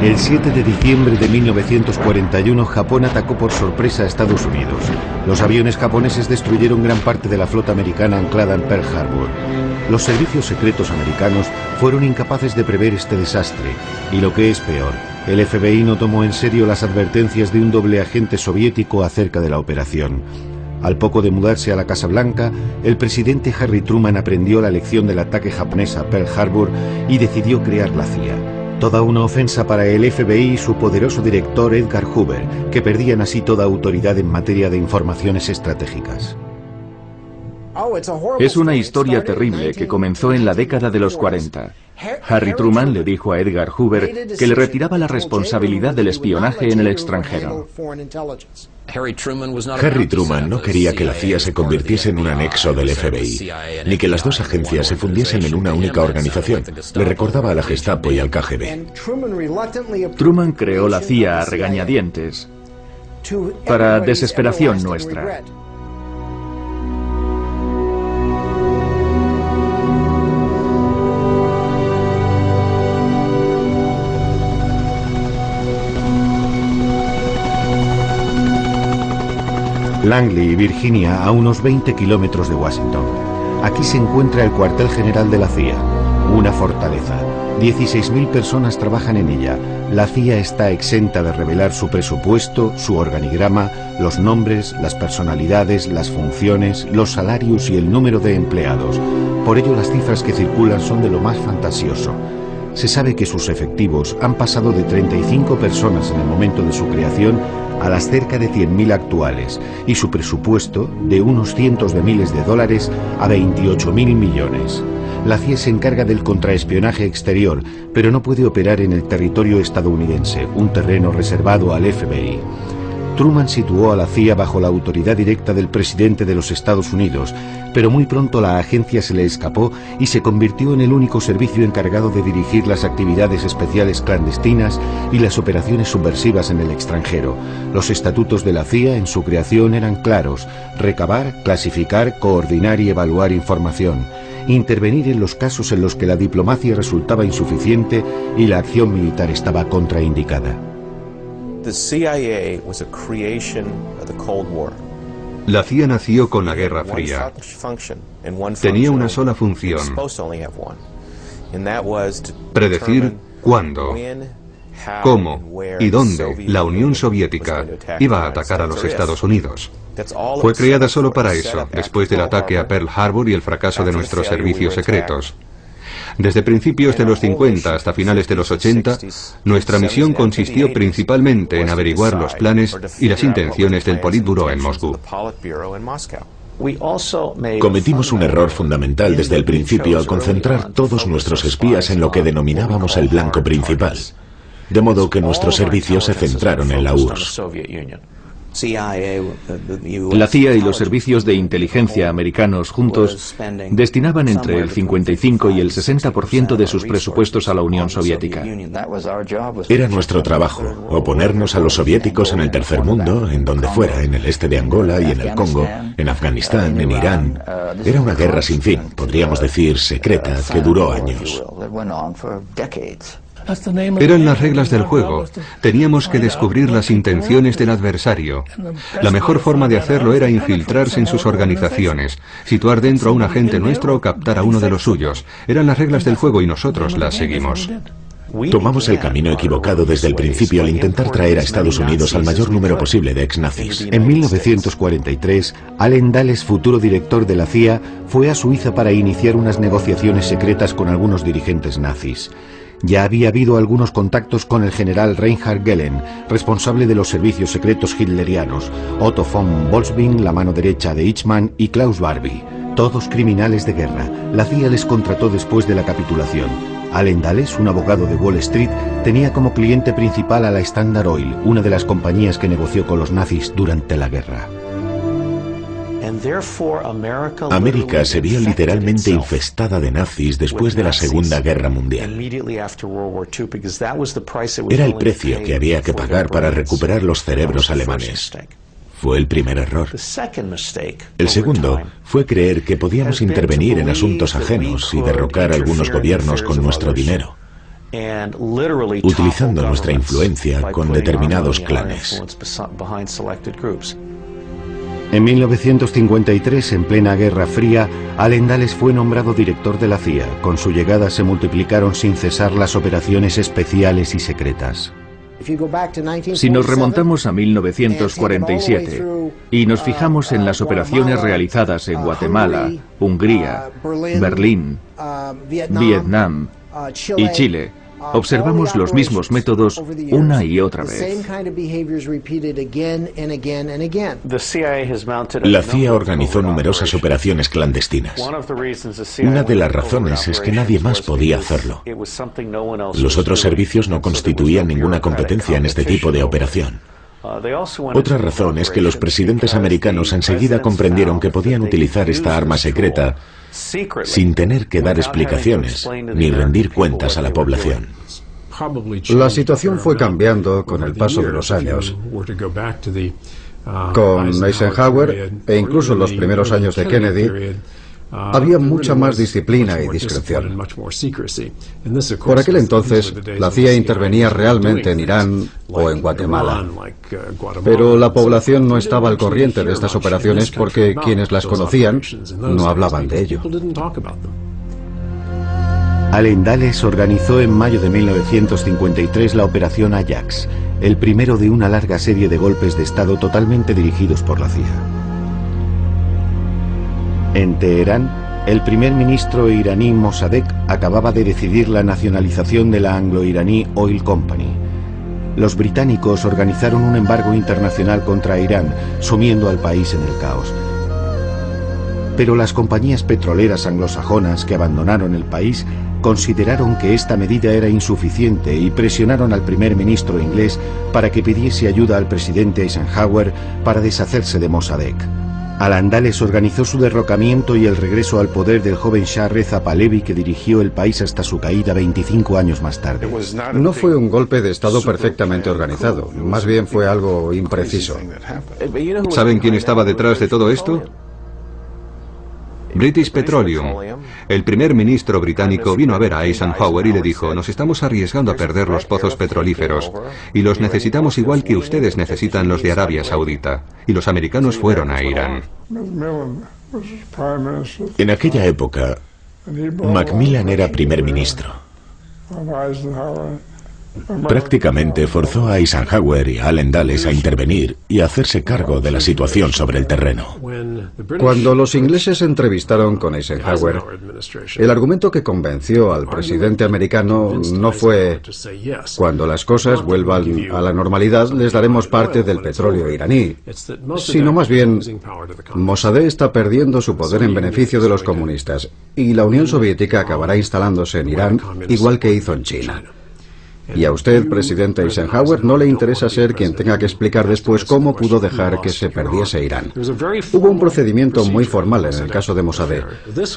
El 7 de diciembre de 1941, Japón atacó por sorpresa a Estados Unidos. Los aviones japoneses destruyeron gran parte de la flota americana anclada en Pearl Harbor. Los servicios secretos americanos fueron incapaces de prever este desastre, y lo que es peor, el FBI no tomó en serio las advertencias de un doble agente soviético acerca de la operación. Al poco de mudarse a la Casa Blanca, el presidente Harry Truman aprendió la lección del ataque japonés a Pearl Harbor y decidió crear la CIA. Toda una ofensa para el FBI y su poderoso director Edgar Hoover, que perdían así toda autoridad en materia de informaciones estratégicas. Es una historia terrible que comenzó en la década de los 40. Harry Truman le dijo a Edgar Hoover que le retiraba la responsabilidad del espionaje en el extranjero. Harry Truman no quería que la CIA se convirtiese en un anexo del FBI, ni que las dos agencias se fundiesen en una única organización. Le recordaba a la Gestapo y al KGB. Truman creó la CIA a regañadientes, para desesperación nuestra. Langley, Virginia, a unos 20 kilómetros de Washington. Aquí se encuentra el cuartel general de la CIA, una fortaleza. 16.000 personas trabajan en ella. La CIA está exenta de revelar su presupuesto, su organigrama, los nombres, las personalidades, las funciones, los salarios y el número de empleados. Por ello, las cifras que circulan son de lo más fantasioso. Se sabe que sus efectivos han pasado de 35 personas en el momento de su creación a las cerca de 100.000 actuales, y su presupuesto de unos cientos de miles de dólares a 28.000 millones. La CIA se encarga del contraespionaje exterior, pero no puede operar en el territorio estadounidense, un terreno reservado al FBI. Truman situó a la CIA bajo la autoridad directa del presidente de los Estados Unidos, pero muy pronto la agencia se le escapó y se convirtió en el único servicio encargado de dirigir las actividades especiales clandestinas y las operaciones subversivas en el extranjero. Los estatutos de la CIA en su creación eran claros: recabar, clasificar, coordinar y evaluar información, intervenir en los casos en los que la diplomacia resultaba insuficiente y la acción militar estaba contraindicada. La CIA nació con la Guerra Fría. Tenía una sola función: predecir cuándo, cómo y dónde la Unión Soviética iba a atacar a los Estados Unidos. Fue creada solo para eso, después del ataque a Pearl Harbor y el fracaso de nuestros servicios secretos. Desde principios de los 50 hasta finales de los 80, nuestra misión consistió principalmente en averiguar los planes y las intenciones del Politburó en Moscú. Cometimos un error fundamental desde el principio al concentrar todos nuestros espías en lo que denominábamos el blanco principal, de modo que nuestros servicios se centraron en la URSS. La CIA y los servicios de inteligencia americanos juntos destinaban entre el 55 y el 60% de sus presupuestos a la Unión Soviética. Era nuestro trabajo, oponernos a los soviéticos en el tercer mundo, en donde fuera, en el este de Angola y en el Congo, en Afganistán, en Irán. Era una guerra sin fin, podríamos decir secreta, que duró años. Eran las reglas del juego. Teníamos que descubrir las intenciones del adversario. La mejor forma de hacerlo era infiltrarse en sus organizaciones, situar dentro a un agente nuestro o captar a uno de los suyos. Eran las reglas del juego y nosotros las seguimos. Tomamos el camino equivocado desde el principio al intentar traer a Estados Unidos al mayor número posible de ex-nazis. En 1943, Allen Dulles, futuro director de la CIA, fue a Suiza para iniciar unas negociaciones secretas con algunos dirigentes nazis. Ya había habido algunos contactos con el general Reinhard Gehlen, responsable de los servicios secretos hitlerianos, Otto von Bolswing, la mano derecha de Eichmann, y Klaus Barbie, todos criminales de guerra. La CIA les contrató después de la capitulación. Allen Dulles, un abogado de Wall Street, tenía como cliente principal a la Standard Oil, una de las compañías que negoció con los nazis durante la guerra. América se vio literalmente infestada de nazis después de la Segunda Guerra Mundial. Era el precio que había que pagar para recuperar los cerebros alemanes. Fue el primer error. El segundo fue creer que podíamos intervenir en asuntos ajenos y derrocar algunos gobiernos con nuestro dinero, utilizando nuestra influencia con determinados clanes. En 1953, en plena Guerra Fría, Allen Dulles fue nombrado director de la CIA. Con su llegada se multiplicaron sin cesar las operaciones especiales y secretas. Si nos remontamos a 1947 y nos fijamos en las operaciones realizadas en Guatemala, Hungría, Berlín, Vietnam y Chile, observamos los mismos métodos una y otra vez. La CIA organizó numerosas operaciones clandestinas. Una de las razones es que nadie más podía hacerlo. Los otros servicios no constituían ninguna competencia en este tipo de operación. Otra razón es que los presidentes americanos enseguida comprendieron que podían utilizar esta arma secreta sin tener que dar explicaciones ni rendir cuentas a la población. La situación fue cambiando con el paso de los años. Con Eisenhower e incluso en los primeros años de Kennedy, había mucha más disciplina y discreción. Por aquel entonces, la CIA intervenía realmente en Irán o en Guatemala. Pero la población no estaba al corriente de estas operaciones porque quienes las conocían no hablaban de ello. Allen Dulles organizó en mayo de 1953 la Operación Ajax, el primero de una larga serie de golpes de Estado totalmente dirigidos por la CIA. En Teherán, el primer ministro iraní Mossadegh acababa de decidir la nacionalización de la anglo-iraní Oil Company. Los británicos organizaron un embargo internacional contra Irán, sumiendo al país en el caos. Pero las compañías petroleras anglosajonas que abandonaron el país consideraron que esta medida era insuficiente y presionaron al primer ministro inglés para que pidiese ayuda al presidente Eisenhower para deshacerse de Mossadegh. Allen Dulles organizó su derrocamiento y el regreso al poder del joven Shah Reza Pahlavi, que dirigió el país hasta su caída 25 años más tarde. No fue un golpe de Estado perfectamente organizado, más bien fue algo impreciso. ¿Saben quién estaba detrás de todo esto? British Petroleum. El primer ministro británico vino a ver a Eisenhower y le dijo: nos estamos arriesgando a perder los pozos petrolíferos y los necesitamos igual que ustedes necesitan los de Arabia Saudita. Y los americanos fueron a Irán. En aquella época, Macmillan era primer ministro. Prácticamente forzó a Eisenhower y a Allen Dulles a intervenir y a hacerse cargo de la situación sobre el terreno. Cuando los ingleses se entrevistaron con Eisenhower, el argumento que convenció al presidente americano no fue: cuando las cosas vuelvan a la normalidad les daremos parte del petróleo iraní, sino más bien: Mossadegh está perdiendo su poder en beneficio de los comunistas y la Unión Soviética acabará instalándose en Irán igual que hizo en China. Y a usted, presidente Eisenhower, no le interesa ser quien tenga que explicar después cómo pudo dejar que se perdiese Irán. Hubo un procedimiento muy formal en el caso de Mossadegh.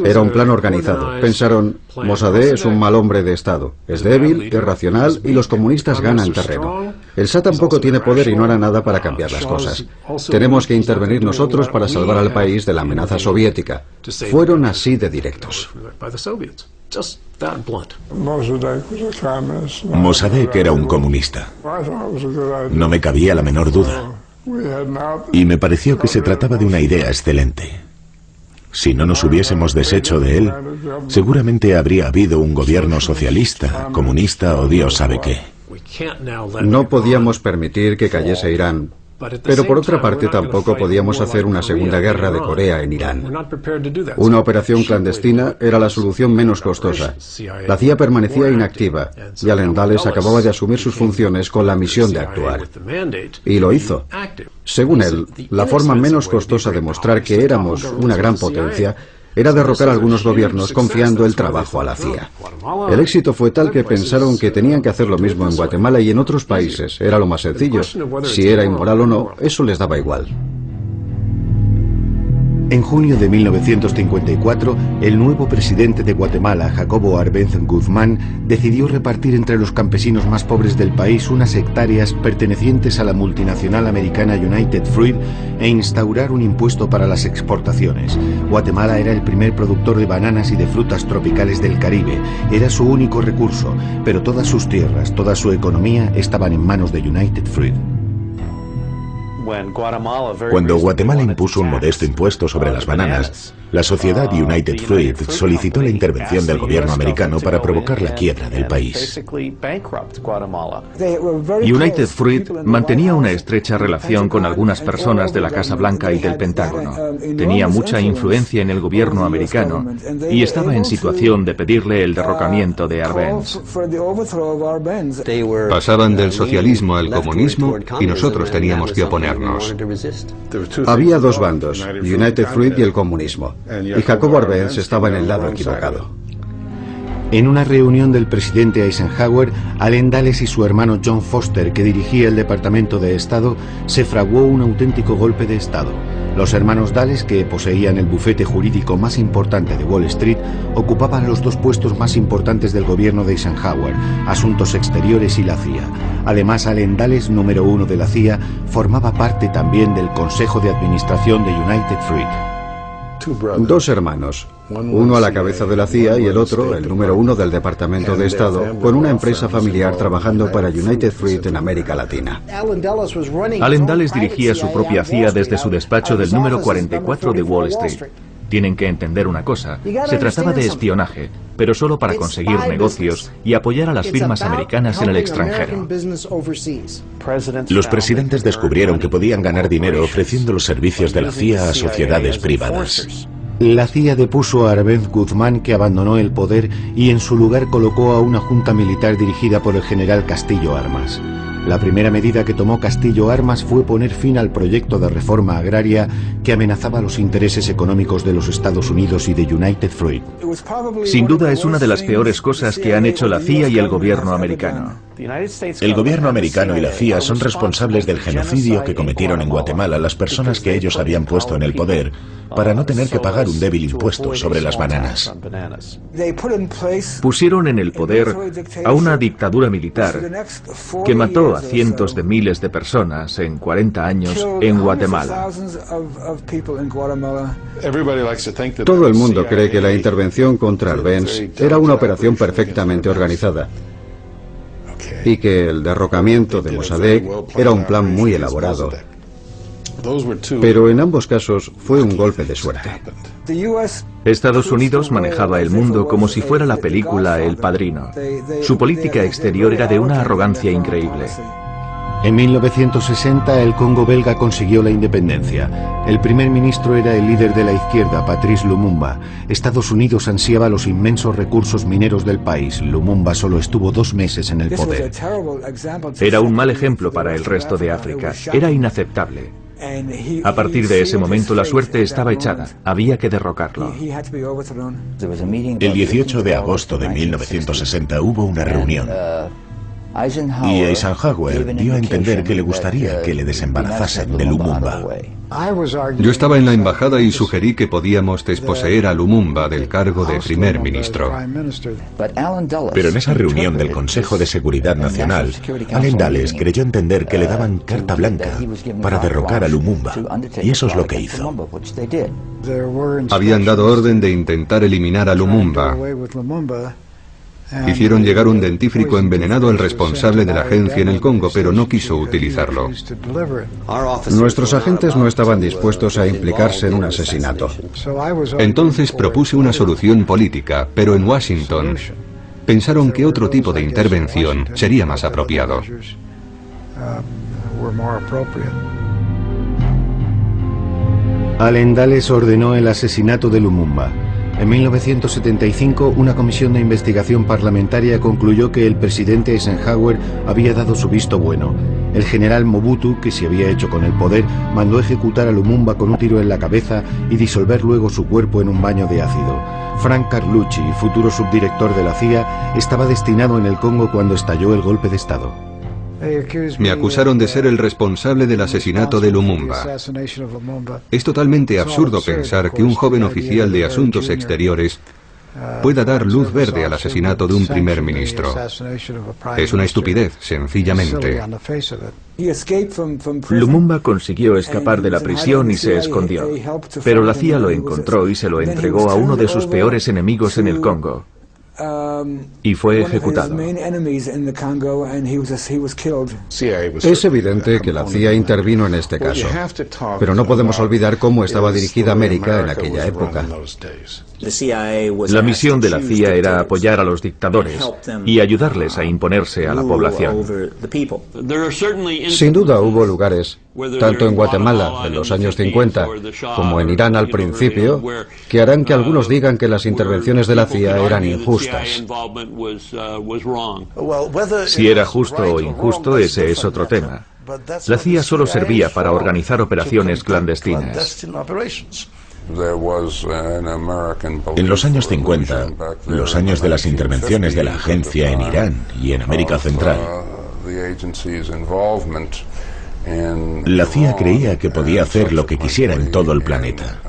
Era un plan organizado. Pensaron: Mossadegh es un mal hombre de Estado. Es débil, irracional y los comunistas ganan terreno. El Shah tampoco tiene poder y no hará nada para cambiar las cosas. Tenemos que intervenir nosotros para salvar al país de la amenaza soviética. Fueron así de directos. Mossadegh era un comunista. No me cabía la menor duda. Y me pareció que se trataba de una idea excelente. Si no nos hubiésemos deshecho de él, seguramente habría habido un gobierno socialista, comunista o Dios sabe qué. No podíamos permitir que cayese Irán. Pero por otra parte tampoco podíamos hacer una segunda guerra de Corea en Irán. Una operación clandestina era la solución menos costosa. La CIA permanecía inactiva y Allen Dulles acababa de asumir sus funciones con la misión de actuar. Y lo hizo. Según él, la forma menos costosa de mostrar que éramos una gran potencia era derrocar a algunos gobiernos confiando el trabajo a la CIA. El éxito fue tal que pensaron que tenían que hacer lo mismo en Guatemala y en otros países. Era lo más sencillo. Si era inmoral o no, eso les daba igual. En junio de 1954, el nuevo presidente de Guatemala, Jacobo Arbenz Guzmán, decidió repartir entre los campesinos más pobres del país unas hectáreas pertenecientes a la multinacional americana United Fruit e instaurar un impuesto para las exportaciones. Guatemala era el primer productor de bananas y de frutas tropicales del Caribe. Era su único recurso, pero todas sus tierras, toda su economía estaban en manos de United Fruit. Cuando Guatemala impuso un modesto impuesto sobre las bananas, la sociedad United Fruit solicitó la intervención del gobierno americano para provocar la quiebra del país. United Fruit mantenía una estrecha relación con algunas personas de la Casa Blanca y del Pentágono. Tenía mucha influencia en el gobierno americano y estaba en situación de pedirle el derrocamiento de Arbenz. Pasaban del socialismo al comunismo y nosotros teníamos que oponernos. Había dos bandos, United Fruit y el comunismo, y Jacobo Arbenz estaba en el lado equivocado. En una reunión del presidente Eisenhower, Allen Dulles y su hermano John Foster, que dirigía el Departamento de Estado, se fraguó un auténtico golpe de Estado. Los hermanos Dulles, que poseían el bufete jurídico más importante de Wall Street, ocupaban los dos puestos más importantes del gobierno de Eisenhower, Asuntos Exteriores y la CIA. Además, Allen Dulles, número 1 de la CIA, formaba parte también del Consejo de Administración de United Fruit. Dos hermanos, uno a la cabeza de la CIA y el otro, el número 1 del Departamento de Estado, con una empresa familiar trabajando para United Fruit en América Latina. Allen Dulles dirigía su propia CIA desde su despacho del número 44 de Wall Street. Tienen que entender una cosa, se trataba de espionaje, pero solo para conseguir negocios y apoyar a las firmas americanas en el extranjero. Los presidentes descubrieron que podían ganar dinero ofreciendo los servicios de la CIA a sociedades privadas. La CIA depuso a Arbenz Guzmán, que abandonó el poder, y en su lugar colocó a una junta militar dirigida por el general Castillo Armas. La primera medida que tomó Castillo Armas fue poner fin al proyecto de reforma agraria que amenazaba los intereses económicos de los Estados Unidos y de United Fruit. Sin duda es una de las peores cosas que han hecho la CIA y el gobierno americano. El gobierno americano y la CIA son responsables del genocidio que cometieron en Guatemala las personas que ellos habían puesto en el poder para no tener que pagar un débil impuesto sobre las bananas. Pusieron en el poder a una dictadura militar que mató a cientos de miles de personas en 40 años en Guatemala. Todo el mundo cree que la intervención contra Arbenz era una operación perfectamente organizada y que el derrocamiento de Mossadegh era un plan muy elaborado. Pero en ambos casos fue un golpe de suerte. Estados Unidos manejaba el mundo como si fuera la película El Padrino. Su política exterior era de una arrogancia increíble. En 1960 el Congo belga consiguió la independencia. El primer ministro era el líder de la izquierda, Patrice Lumumba. Estados Unidos ansiaba los inmensos recursos mineros del país. Lumumba solo estuvo 2 meses en el poder. Era un mal ejemplo para el resto de África. Era inaceptable. A partir de ese momento la suerte estaba echada. Había que derrocarlo. El 18 de agosto de 1960 hubo una reunión. Y Eisenhower dio a entender que le gustaría que le desembarazasen de Lumumba. Yo estaba en la embajada y sugerí que podíamos desposeer a Lumumba del cargo de primer ministro. Pero en esa reunión del Consejo de Seguridad Nacional, Allen Dulles creyó entender que le daban carta blanca para derrocar a Lumumba, y eso es lo que hizo. Habían dado orden de intentar eliminar a Lumumba. Hicieron llegar un dentífrico envenenado al responsable de la agencia en el Congo, pero no quiso utilizarlo. Nuestros agentes no estaban dispuestos a implicarse en un asesinato. Entonces propuse una solución política, pero en Washington pensaron que otro tipo de intervención sería más apropiado. Allen Dulles ordenó el asesinato de Lumumba. En 1975, una comisión de investigación parlamentaria concluyó que el presidente Eisenhower había dado su visto bueno. El general Mobutu, que se había hecho con el poder, mandó ejecutar a Lumumba con un tiro en la cabeza y disolver luego su cuerpo en un baño de ácido. Frank Carlucci, futuro subdirector de la CIA, estaba destinado en el Congo cuando estalló el golpe de Estado. Me acusaron de ser el responsable del asesinato de Lumumba. Es totalmente absurdo pensar que un joven oficial de Asuntos Exteriores pueda dar luz verde al asesinato de un primer ministro. Es una estupidez, sencillamente. Lumumba consiguió escapar de la prisión y se escondió, pero la CIA lo encontró y se lo entregó a uno de sus peores enemigos en el Congo, y fue ejecutado. Es evidente que la CIA intervino en este caso, pero no podemos olvidar cómo estaba dirigida América en aquella época. La misión de la CIA era apoyar a los dictadores y ayudarles a imponerse a la población. Sin duda hubo lugares, tanto en Guatemala en los años 50 como en Irán al principio, que harán que algunos digan que las intervenciones de la CIA eran injustas. Si era justo o injusto, ese es otro tema. La CIA solo servía para organizar operaciones clandestinas. En los años 50, los años de las intervenciones de la agencia en Irán y en América Central, la CIA creía que podía hacer lo que quisiera en todo el planeta.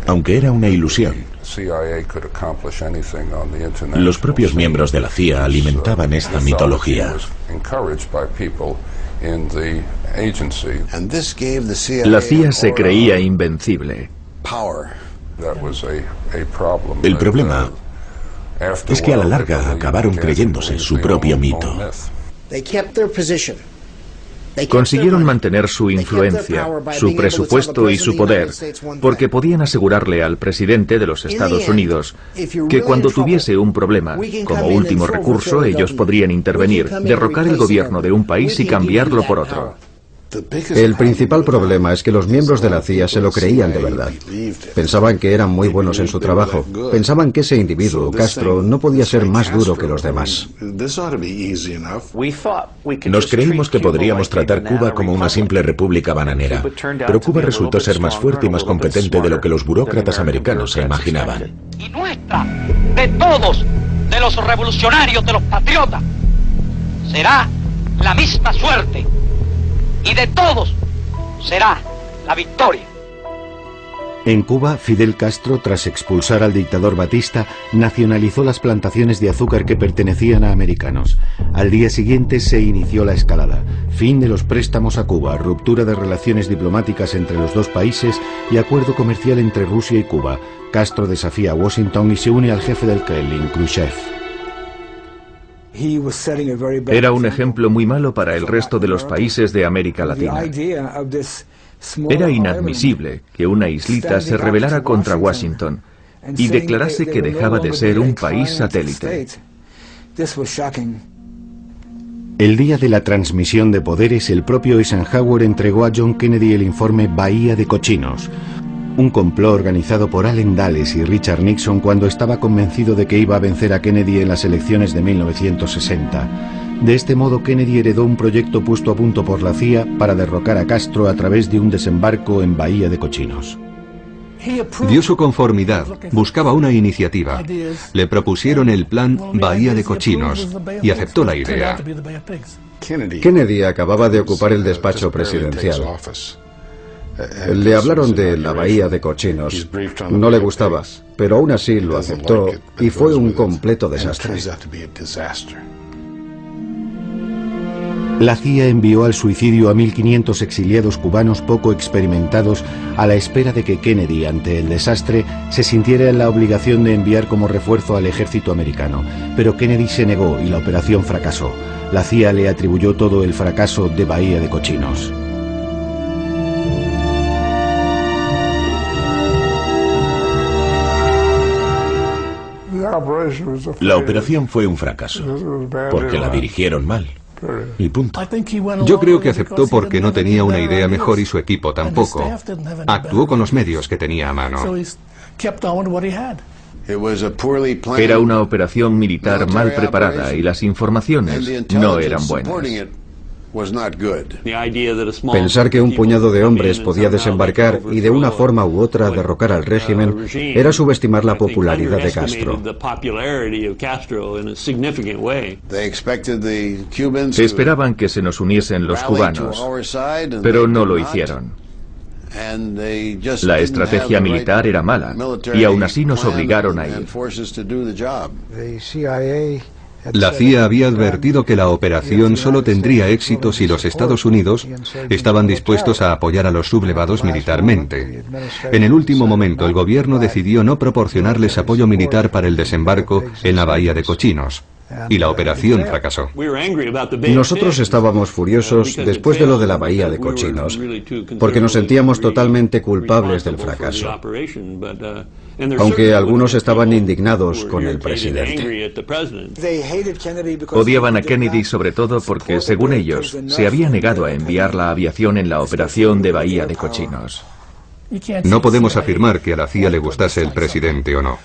Aunque era una ilusión. Los propios miembros de la CIA alimentaban esta mitología. La CIA se creía invencible. El problema es que a la larga acabaron creyéndose su propio mito. Consiguieron mantener su influencia, su presupuesto y su poder, porque podían asegurarle al presidente de los Estados Unidos que cuando tuviese un problema, como último recurso, ellos podrían intervenir, derrocar el gobierno de un país y cambiarlo por otro. El principal problema es que los miembros de la CIA se lo creían de verdad. Pensaban que eran muy buenos en su trabajo. Pensaban que ese individuo, Castro, no podía ser más duro que los demás. Nos creímos que podríamos tratar Cuba como una simple república bananera, pero Cuba resultó ser más fuerte y más competente de lo que los burócratas americanos se imaginaban. Y nuestra, de todos, de los revolucionarios, de los patriotas, será la misma suerte. Y de todos será la victoria. En Cuba, Fidel Castro, tras expulsar al dictador Batista, nacionalizó las plantaciones de azúcar que pertenecían a americanos. Al día siguiente se inició la escalada. Fin de los préstamos a Cuba, ruptura de relaciones diplomáticas entre los dos países y acuerdo comercial entre Rusia y Cuba. Castro desafía a Washington y se une al jefe del Kremlin, Khrushchev. Era un ejemplo muy malo para el resto de los países de América Latina. Era inadmisible que una islita se rebelara contra Washington y declarase que dejaba de ser un país satélite. El día de la transmisión de poderes, el propio Eisenhower entregó a John Kennedy el informe Bahía de Cochinos, un complot organizado por Allen Dulles y Richard Nixon cuando estaba convencido de que iba a vencer a Kennedy en las elecciones de 1960. De este modo, Kennedy heredó un proyecto puesto a punto por la CIA para derrocar a Castro a través de un desembarco en Bahía de Cochinos. Dio su conformidad, buscaba una iniciativa. Le propusieron el plan Bahía de Cochinos y aceptó la idea. Kennedy acababa de ocupar el despacho presidencial. Le hablaron de la Bahía de Cochinos. No le gustaba, pero aún así lo aceptó y fue un completo desastre. La CIA envió al suicidio a 1.500 exiliados cubanos poco experimentados a la espera de que Kennedy, ante el desastre, se sintiera en la obligación de enviar como refuerzo al ejército americano. Pero Kennedy se negó y la operación fracasó. La CIA le atribuyó todo el fracaso de Bahía de Cochinos. La operación fue un fracaso, porque la dirigieron mal. Y punto. Yo creo que aceptó porque no tenía una idea mejor y su equipo tampoco. Actuó con los medios que tenía a mano. Era una operación militar mal preparada y las informaciones no eran buenas. Pensar que un puñado de hombres podía desembarcar y de una forma u otra derrocar al régimen era subestimar la popularidad de Castro. Esperaban que se nos uniesen los cubanos, pero no lo hicieron. La estrategia militar era mala y aún así nos obligaron a ir. La CIA había advertido que la operación solo tendría éxito si los Estados Unidos estaban dispuestos a apoyar a los sublevados militarmente. En el último momento, el gobierno decidió no proporcionarles apoyo militar para el desembarco en la bahía de Cochinos. Y la operación fracasó. Nosotros estábamos furiosos después de lo de la bahía de Cochinos, porque nos sentíamos totalmente culpables del fracaso. Aunque algunos estaban indignados con el presidente. Odiaban a Kennedy sobre todo porque, según ellos, se había negado a enviar la aviación en la operación de Bahía de Cochinos. No podemos afirmar que a la CIA le gustase el presidente o no.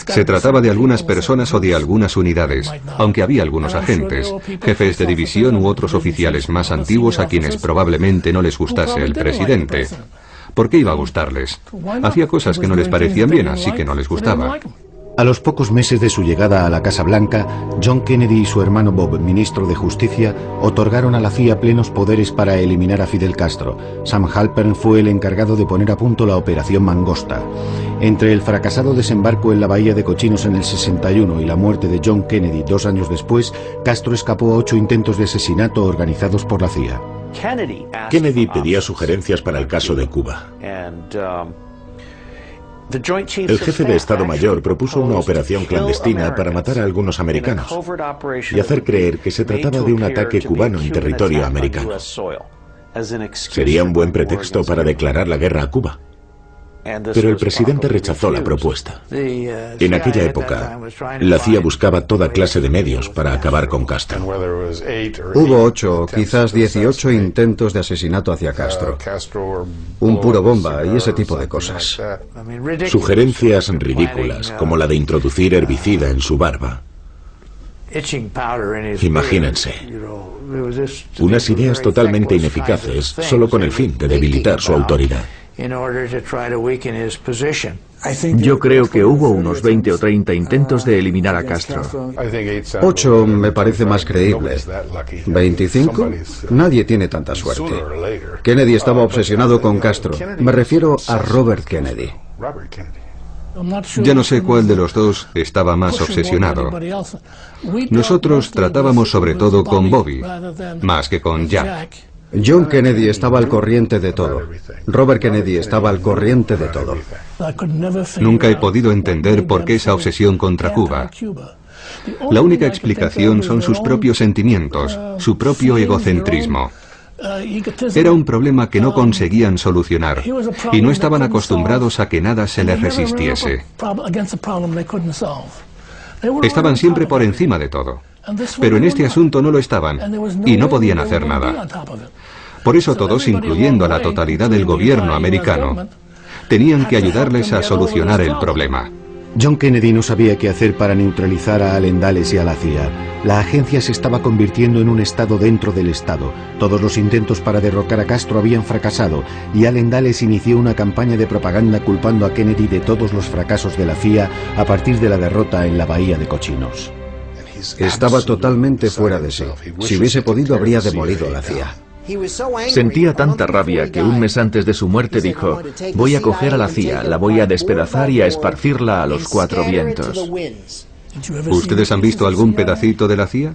Se trataba de algunas personas o de algunas unidades, aunque había algunos agentes, jefes de división u otros oficiales más antiguos a quienes probablemente no les gustase el presidente. ¿Por qué iba a gustarles? Hacía cosas que no les parecían bien, así que no les gustaba. A los pocos meses de su llegada a la Casa Blanca, John Kennedy y su hermano Bob, ministro de Justicia, otorgaron a la CIA plenos poderes para eliminar a Fidel Castro. Sam Halpern fue el encargado de poner a punto la Operación Mangosta. Entre el fracasado desembarco en la Bahía de Cochinos en el 61 y la muerte de John Kennedy 2 años después, Castro escapó a 8 intentos de asesinato organizados por la CIA. Kennedy pedía sugerencias para el caso de Cuba. El jefe de Estado Mayor propuso una operación clandestina para matar a algunos americanos y hacer creer que se trataba de un ataque cubano en territorio americano. Sería un buen pretexto para declarar la guerra a Cuba. Pero el presidente rechazó la propuesta. En aquella época, la CIA buscaba toda clase de medios para acabar con Castro. Hubo 8 o quizás 18 intentos de asesinato hacia Castro. Un puro bomba y ese tipo de cosas. Sugerencias ridículas, como la de introducir herbicida en su barba. Imagínense. Unas ideas totalmente ineficaces, solo con el fin de debilitar su autoridad. Yo creo que hubo unos 20 o 30 intentos de eliminar a Castro. 8 me parece más creíble. ¿25? Nadie tiene tanta suerte. Kennedy estaba obsesionado con Castro. Me refiero a Robert Kennedy. Ya no sé cuál de los dos estaba más obsesionado. Nosotros tratábamos sobre todo con Bobby, más que con Jack. John Kennedy estaba al corriente de todo. Robert Kennedy estaba al corriente de todo. Nunca he podido entender por qué esa obsesión contra Cuba. La única explicación son sus propios sentimientos, su propio egocentrismo. Era un problema que no conseguían solucionar y no estaban acostumbrados a que nada se les resistiese. Estaban siempre por encima de todo. Pero en este asunto no lo estaban y no podían hacer nada. Por eso todos, incluyendo a la totalidad del gobierno americano, tenían que ayudarles a solucionar el problema. John Kennedy no sabía qué hacer para neutralizar a Allen Dulles y a la CIA. La agencia se estaba convirtiendo en un estado dentro del estado. Todos los intentos para derrocar a Castro habían fracasado y Allen Dulles inició una campaña de propaganda culpando a Kennedy de todos los fracasos de la CIA a partir de la derrota en la Bahía de Cochinos. Estaba totalmente fuera de sí. Si hubiese podido, habría demolido la CIA. Sentía tanta rabia que un mes antes de su muerte dijo: voy a coger a la CIA, la voy a despedazar y a esparcirla a los 4 vientos. ¿Ustedes han visto algún pedacito de la CIA?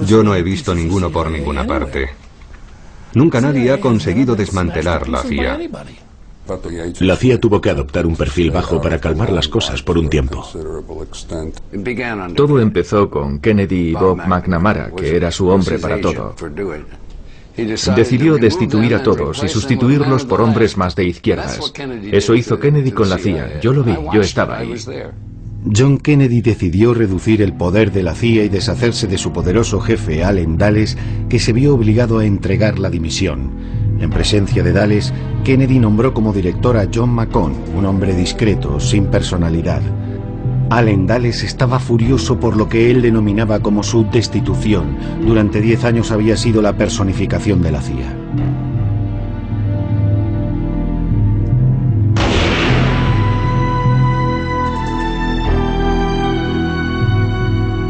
Yo no he visto ninguno por ninguna parte. Nunca nadie ha conseguido desmantelar la CIA. La CIA tuvo que adoptar un perfil bajo para calmar las cosas por un tiempo. Todo empezó con Kennedy y Bob McNamara, que era su hombre para todo. Decidió destituir a todos y sustituirlos por hombres más de izquierdas. Eso hizo Kennedy con la CIA. Yo lo vi, yo estaba ahí. John Kennedy decidió reducir el poder de la CIA y deshacerse de su poderoso jefe, Allen Dulles, que se vio obligado a entregar la dimisión. En presencia de Dulles, Kennedy nombró como director a John McCone, un hombre discreto, sin personalidad. Allen Dulles estaba furioso por lo que él denominaba como su destitución. Durante 10 años había sido la personificación de la CIA.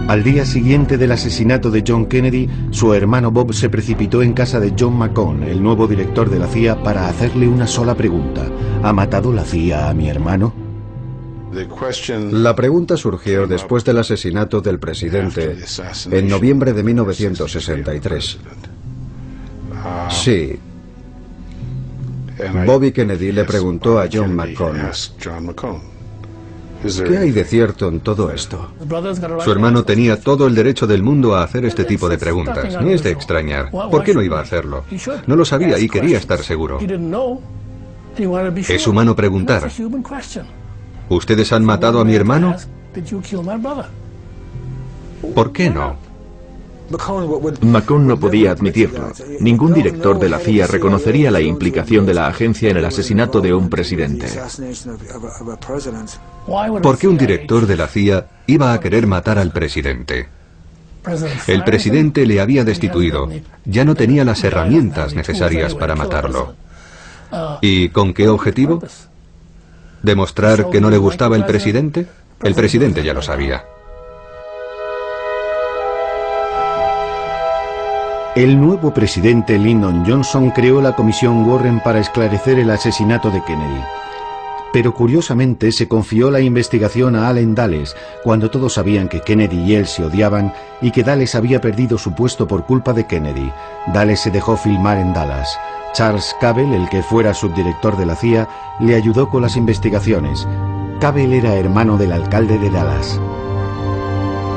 Al día siguiente del asesinato de John Kennedy, su hermano Bob se precipitó en casa de John McCone, el nuevo director de la CIA, para hacerle una sola pregunta. ¿Ha matado la CIA a mi hermano? La pregunta surgió después del asesinato del presidente en noviembre de 1963. Sí. Bobby Kennedy le preguntó a John McCone: ¿qué hay de cierto en todo esto? Su hermano tenía todo el derecho del mundo a hacer este tipo de preguntas. Ni es de extrañar. ¿Por qué no iba a hacerlo? No lo sabía y quería estar seguro. Es humano preguntar: ¿ustedes han matado a mi hermano? ¿Por qué no? McCone no podía admitirlo. Ningún director de la CIA reconocería la implicación de la agencia en el asesinato de un presidente. ¿Por qué un director de la CIA iba a querer matar al presidente? El presidente le había destituido. Ya no tenía las herramientas necesarias para matarlo. ¿Y con qué objetivo? ¿Demostrar que no le gustaba el presidente? El presidente ya lo sabía. El nuevo presidente Lyndon Johnson creó la Comisión Warren para esclarecer el asesinato de Kennedy. Pero curiosamente se confió la investigación a Allen Dulles, cuando todos sabían que Kennedy y él se odiaban y que Dulles había perdido su puesto por culpa de Kennedy. Dulles se dejó filmar en Dallas. Charles Cabell, el que fuera subdirector de la CIA, le ayudó con las investigaciones. Cabell era hermano del alcalde de Dallas.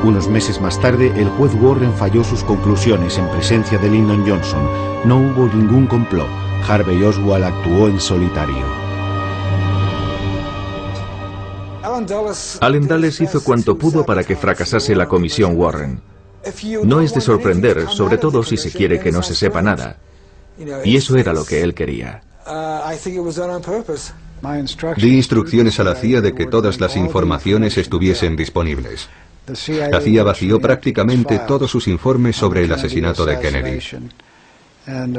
Unos meses más tarde, el juez Warren falló sus conclusiones en presencia de Lyndon Johnson. No hubo ningún complot. Harvey Oswald actuó en solitario. Allen Dulles hizo cuanto pudo para que fracasase la Comisión Warren. No es de sorprender, sobre todo si se quiere que no se sepa nada. Y eso era lo que él quería. Di instrucciones a la CIA de que todas las informaciones estuviesen disponibles. La CIA vació prácticamente todos sus informes sobre el asesinato de Kennedy.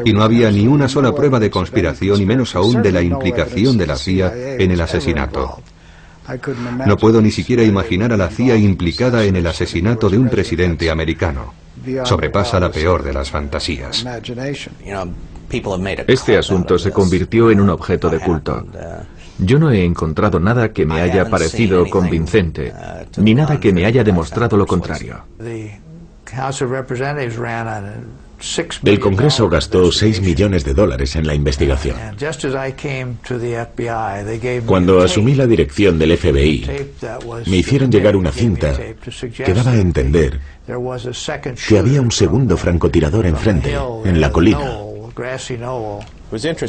Y no había ni una sola prueba de conspiración, y menos aún de la implicación de la CIA en el asesinato. No puedo ni siquiera imaginar a la CIA implicada en el asesinato de un presidente americano. Sobrepasa la peor de las fantasías. Este asunto se convirtió en un objeto de culto. Yo no he encontrado nada que me haya parecido convincente, ni nada que me haya demostrado lo contrario. El Congreso gastó $6 millones en la investigación. Cuando asumí la dirección del FBI, me hicieron llegar una cinta que daba a entender que había un segundo francotirador enfrente, en la colina.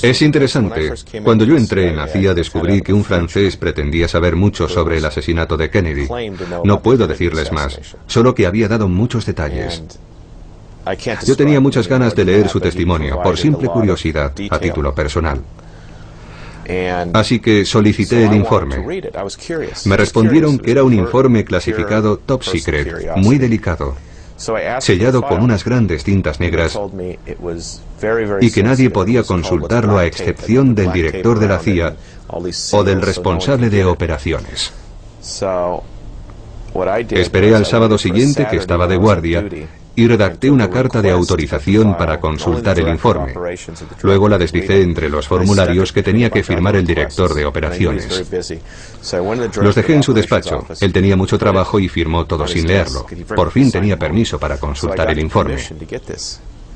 Es interesante. Cuando yo entré en la CIA descubrí que un francés pretendía saber mucho sobre el asesinato de Kennedy. No puedo decirles más, solo que había dado muchos detalles. Yo tenía muchas ganas de leer su testimonio, por simple curiosidad, a título personal. Así que solicité el informe. Me respondieron que era un informe clasificado top secret, muy delicado, sellado con unas grandes cintas negras, y que nadie podía consultarlo a excepción del director de la CIA o del responsable de operaciones. Esperé al sábado siguiente, que estaba de guardia, y redacté una carta de autorización para consultar el informe. Luego la deslicé entre los formularios que tenía que firmar el director de operaciones. Los dejé en su despacho. Él tenía mucho trabajo y firmó todo sin leerlo. Por fin tenía permiso para consultar el informe.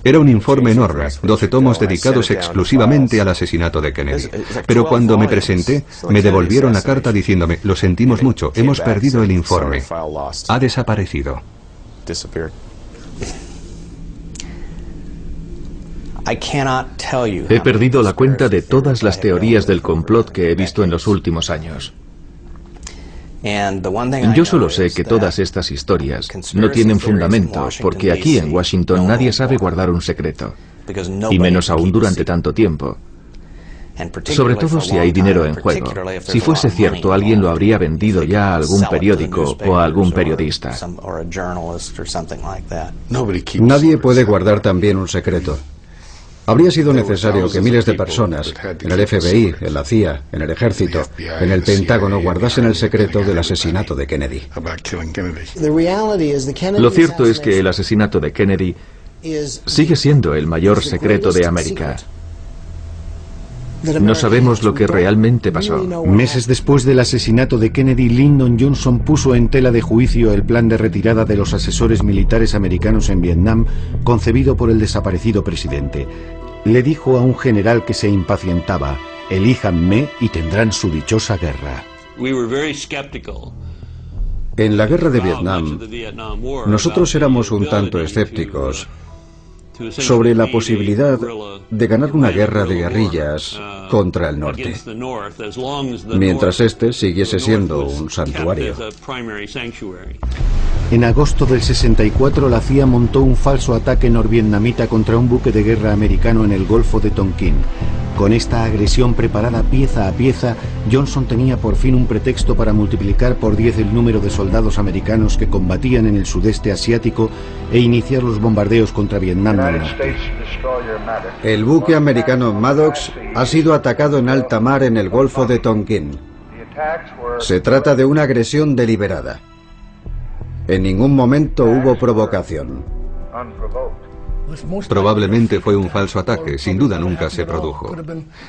Era un informe enorme, 12 tomos dedicados exclusivamente al asesinato de Kennedy. Pero cuando me presenté, me devolvieron la carta diciéndome: lo sentimos mucho, hemos perdido el informe. Ha desaparecido. He perdido la cuenta de todas las teorías del complot que he visto en los últimos años. Yo solo sé que todas estas historias no tienen fundamento, porque aquí en Washington nadie sabe guardar un secreto, y menos aún durante tanto tiempo. Sobre todo si hay dinero en juego. Si fuese cierto, alguien lo habría vendido ya a algún periódico o a algún periodista. Nadie puede guardar también un secreto. Habría sido necesario que miles de personas, en el FBI, en la CIA, en el ejército, en el Pentágono, guardasen el secreto del asesinato de Kennedy. Lo cierto es que el asesinato de Kennedy sigue siendo el mayor secreto de América. No sabemos lo que realmente pasó. Meses después del asesinato de Kennedy, Lyndon Johnson puso en tela de juicio el plan de retirada de los asesores militares americanos en Vietnam, concebido por el desaparecido presidente. Le dijo a un general que se impacientaba: "Elíjanme y tendrán su dichosa guerra". En la guerra de Vietnam, nosotros éramos un tanto escépticos sobre la posibilidad de ganar una guerra de guerrillas contra el norte, mientras este siguiese siendo un santuario. En agosto del 64, la CIA montó un falso ataque norvietnamita contra un buque de guerra americano en el Golfo de Tonkin. Con esta agresión preparada pieza a pieza, Johnson tenía por fin un pretexto para multiplicar por 10 el número de soldados americanos que combatían en el sudeste asiático e iniciar los bombardeos contra Vietnam del Norte. El buque americano Maddox ha sido atacado en alta mar en el Golfo de Tonkin. Se trata de una agresión deliberada. En ningún momento hubo provocación. Probablemente fue un falso ataque, sin duda nunca se produjo.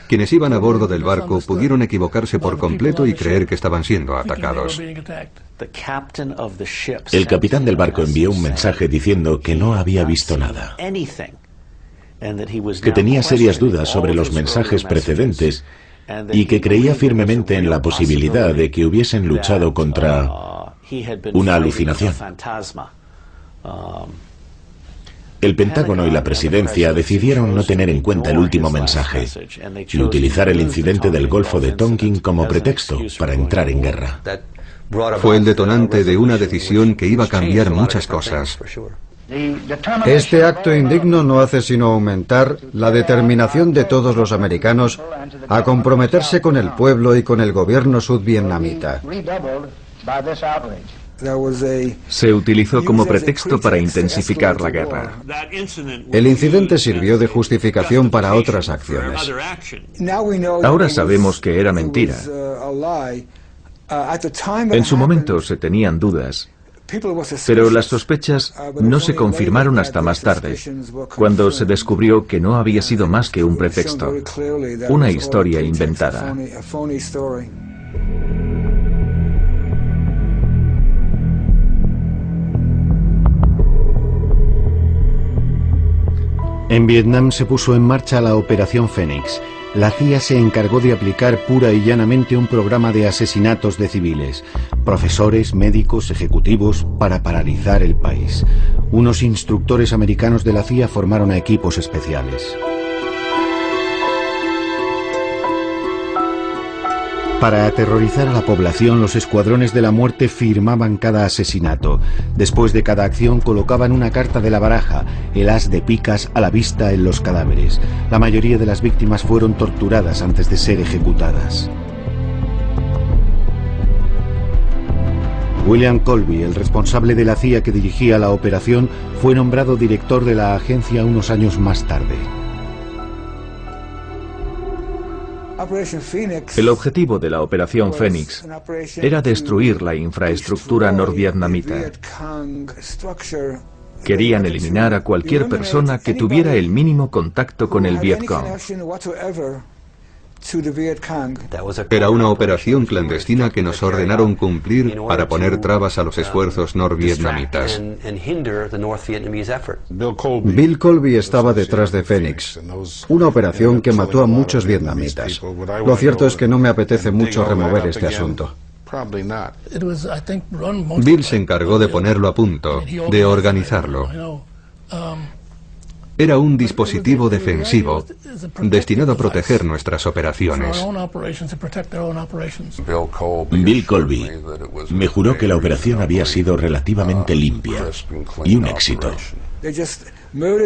Quienes iban a bordo del barco pudieron equivocarse por completo y creer que estaban siendo atacados. El capitán del barco envió un mensaje diciendo que no había visto nada, que tenía serias dudas sobre los mensajes precedentes y que creía firmemente en la posibilidad de que hubiesen luchado contra una alucinación. El Pentágono y la Presidencia decidieron no tener en cuenta el último mensaje y utilizar el incidente del Golfo de Tonkin como pretexto para entrar en guerra. Fue el detonante de una decisión que iba a cambiar muchas cosas. Este acto indigno no hace sino aumentar la determinación de todos los americanos a comprometerse con el pueblo y con el gobierno sudvietnamita. Se utilizó como pretexto para intensificar la guerra. El incidente sirvió de justificación para otras acciones. Ahora sabemos que era mentira. En su momento se tenían dudas, pero las sospechas no se confirmaron hasta más tarde, cuando se descubrió que no había sido más que un pretexto, una historia inventada. En Vietnam se puso en marcha la Operación Fénix. La CIA se encargó de aplicar pura y llanamente un programa de asesinatos de civiles, profesores, médicos, ejecutivos, para paralizar el país. Unos instructores americanos de la CIA formaron a equipos especiales. Para aterrorizar a la población, los escuadrones de la muerte firmaban cada asesinato. Después de cada acción colocaban una carta de la baraja, el as de picas, a la vista en los cadáveres. La mayoría de las víctimas fueron torturadas antes de ser ejecutadas. William Colby, el responsable de la CIA que dirigía la operación, fue nombrado director de la agencia unos años más tarde. El objetivo de la Operación Fénix era destruir la infraestructura norvietnamita. Querían eliminar a cualquier persona que tuviera el mínimo contacto con el Vietcong. Era una operación clandestina que nos ordenaron cumplir para poner trabas a los esfuerzos norvietnamitas. Bill Colby estaba detrás de Fénix, una operación que mató a muchos vietnamitas. Lo cierto es que no me apetece mucho remover este asunto. Bill se encargó de ponerlo a punto, de organizarlo. Era un dispositivo defensivo destinado a proteger nuestras operaciones. Bill Colby me juró que la operación había sido relativamente limpia y un éxito.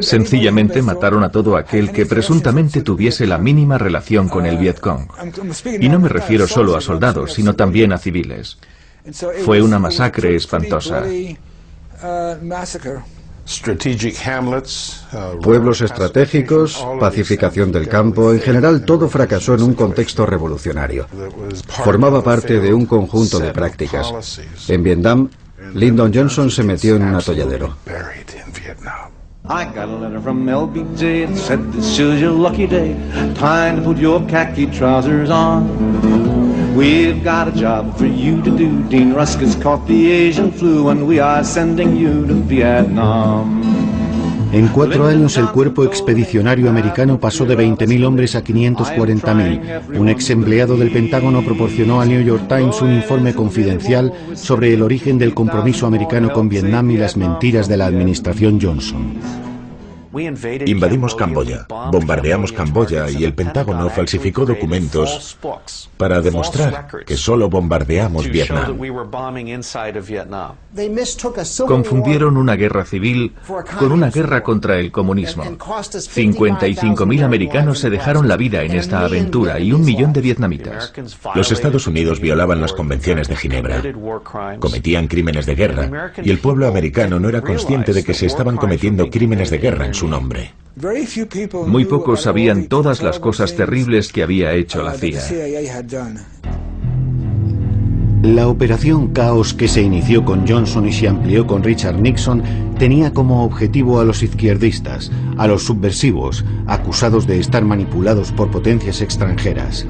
Sencillamente mataron a todo aquel que presuntamente tuviese la mínima relación con el Vietcong. Y no me refiero solo a soldados, sino también a civiles. Fue una masacre espantosa. Pueblos estratégicos, pacificación del campo, en general todo fracasó en un contexto revolucionario. Formaba parte de un conjunto de prácticas. En Vietnam, Lyndon Johnson se metió en un atolladero. I got a letter from LBJ that said this is your lucky day, time to put your khaki trousers on. We've got a job for you to do. Dean Rusk has caught the Asian flu and we are sending you to Vietnam. En 4 años el cuerpo expedicionario americano pasó de 20.000 hombres a 540.000. Un ex empleado del Pentágono proporcionó al New York Times un informe confidencial sobre el origen del compromiso americano con Vietnam y las mentiras de la administración Johnson. Invadimos Camboya, bombardeamos Camboya y el Pentágono falsificó documentos para demostrar que solo bombardeamos Vietnam. Confundieron una guerra civil con una guerra contra el comunismo. 55.000 americanos se dejaron la vida en esta aventura y 1 millón de vietnamitas. Los Estados Unidos violaban las convenciones de Ginebra, cometían crímenes de guerra y el pueblo americano no era consciente de que se estaban cometiendo crímenes de guerra en su nombre. Muy pocos sabían todas las cosas terribles que había hecho la CIA. La operación Caos, que se inició con Johnson y se amplió con Richard Nixon, tenía como objetivo a los izquierdistas, a los subversivos, acusados de estar manipulados por potencias extranjeras.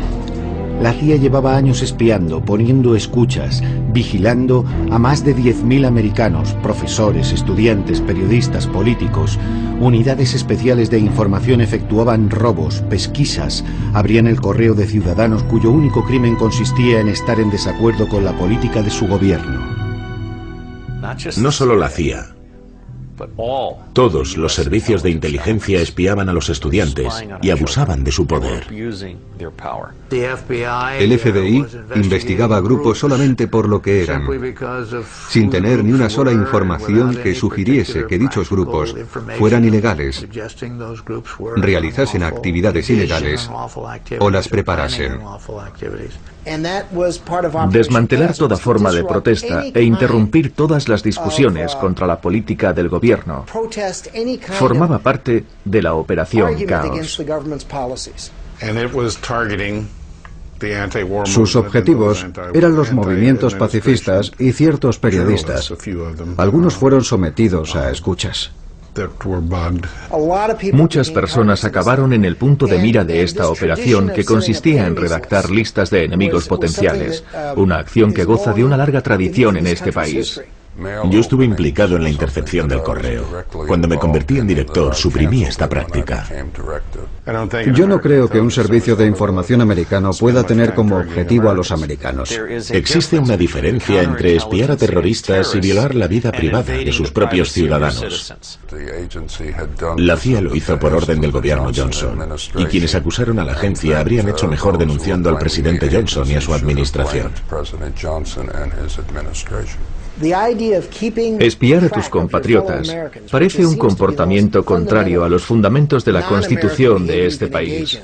La CIA llevaba años espiando, poniendo escuchas, vigilando a más de 10.000 americanos, profesores, estudiantes, periodistas, políticos. Unidades especiales de información efectuaban robos, pesquisas, abrían el correo de ciudadanos cuyo único crimen consistía en estar en desacuerdo con la política de su gobierno. No solo la CIA. Todos los servicios de inteligencia espiaban a los estudiantes y abusaban de su poder. El FBI investigaba grupos solamente por lo que eran, sin tener ni una sola información que sugiriese que dichos grupos fueran ilegales, realizasen actividades ilegales o las preparasen. Desmantelar toda forma de protesta e interrumpir todas las discusiones contra la política del gobierno formaba parte de la Operación Caos. Sus objetivos eran los movimientos pacifistas y ciertos periodistas. Algunos fueron sometidos a escuchas. Muchas personas acabaron en el punto de mira de esta operación, que consistía en redactar listas de enemigos potenciales, una acción que goza de una larga tradición en este país. Yo estuve implicado en la intercepción del correo. Cuando me convertí en director, suprimí esta práctica. Yo no creo que un servicio de información americano pueda tener como objetivo a los americanos. Existe una diferencia entre espiar a terroristas y violar la vida privada de sus propios ciudadanos. La CIA lo hizo por orden del gobierno Johnson, y quienes acusaron a la agencia habrían hecho mejor denunciando al presidente Johnson y a su administración. Espiar a tus compatriotas parece un comportamiento contrario a los fundamentos de la Constitución de este país.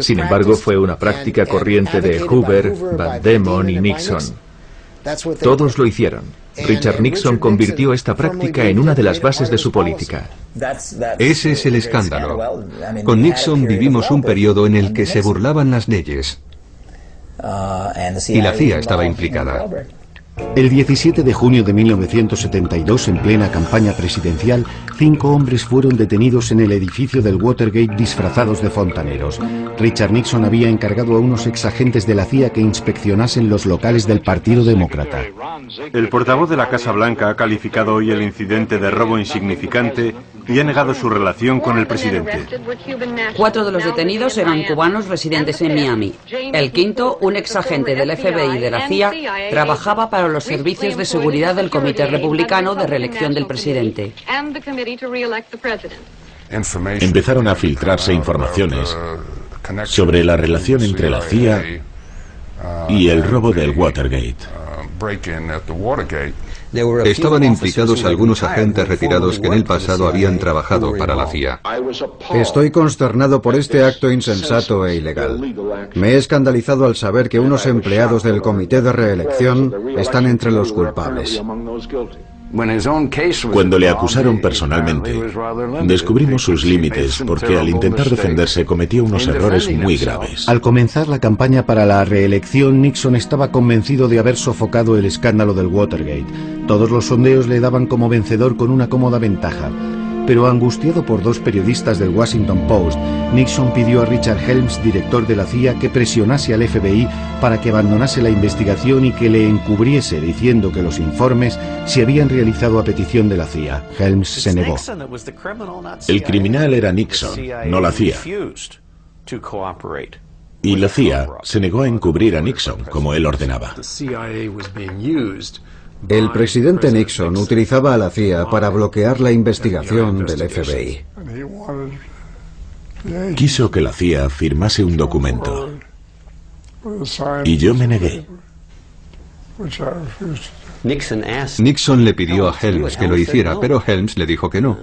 Sin embargo, fue una práctica corriente de Hoover, Van Demon y Nixon. Todos lo hicieron. Richard Nixon convirtió esta práctica en una de las bases de su política. Ese es el escándalo. Con Nixon vivimos un periodo en el que se burlaban las leyes y la CIA estaba implicada. El 17 de junio de 1972, en plena campaña presidencial, 5 hombres fueron detenidos en el edificio del Watergate disfrazados de fontaneros. Richard Nixon había encargado a unos exagentes de la CIA que inspeccionasen los locales del Partido Demócrata. El portavoz de la Casa Blanca ha calificado hoy el incidente de robo insignificante y ha negado su relación con el presidente. 4 de los detenidos eran cubanos residentes en Miami. El quinto, un exagente del FBI y de la CIA, trabajaba para los servicios de seguridad del Comité Republicano de Reelección del Presidente. Empezaron a filtrarse informaciones sobre la relación entre la CIA y el robo del Watergate. Estaban implicados algunos agentes retirados que en el pasado habían trabajado para la CIA. Estoy consternado por este acto insensato e ilegal. Me he escandalizado al saber que unos empleados del comité de reelección están entre los culpables. Cuando le acusaron personalmente, descubrimos sus límites porque al intentar defenderse cometió unos errores muy graves. Al comenzar la campaña para la reelección, Nixon estaba convencido de haber sofocado el escándalo del Watergate. Todos los sondeos le daban como vencedor con una cómoda ventaja. Pero angustiado por dos periodistas del Washington Post, Nixon pidió a Richard Helms, director de la CIA, que presionase al FBI para que abandonase la investigación y que le encubriese diciendo que los informes se habían realizado a petición de la CIA. Helms se negó. El criminal era Nixon, no la CIA. Y la CIA se negó a encubrir a Nixon como él ordenaba. El presidente Nixon utilizaba a la CIA para bloquear la investigación del FBI. Quiso que la CIA firmase un documento. Y yo me negué. Nixon le pidió a Helms que lo hiciera, pero Helms le dijo que no,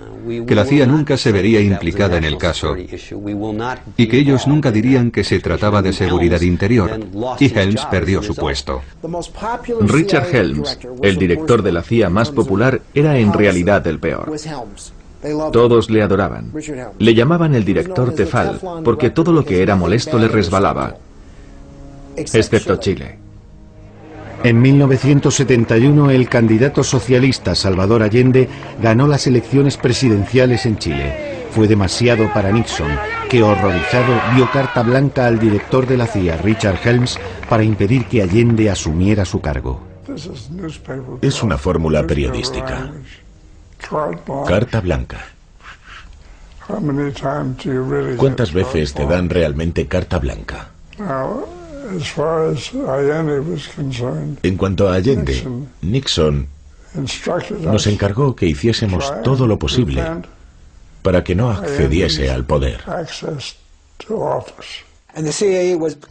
que la CIA nunca se vería implicada en el caso y que ellos nunca dirían que se trataba de seguridad interior, y Helms perdió su puesto. Richard Helms, el director de la CIA más popular, era en realidad el peor. Todos le adoraban. Le llamaban el director Tefal, porque todo lo que era molesto le resbalaba, excepto Chile. En 1971, el candidato socialista Salvador Allende ganó las elecciones presidenciales en Chile. Fue demasiado para Nixon, que horrorizado vio carta blanca al director de la CIA, Richard Helms, para impedir que Allende asumiera su cargo. Es una fórmula periodística. Carta blanca. ¿Cuántas veces te dan realmente carta blanca? En cuanto a Allende, Nixon nos encargó que hiciésemos todo lo posible para que no accediese al poder.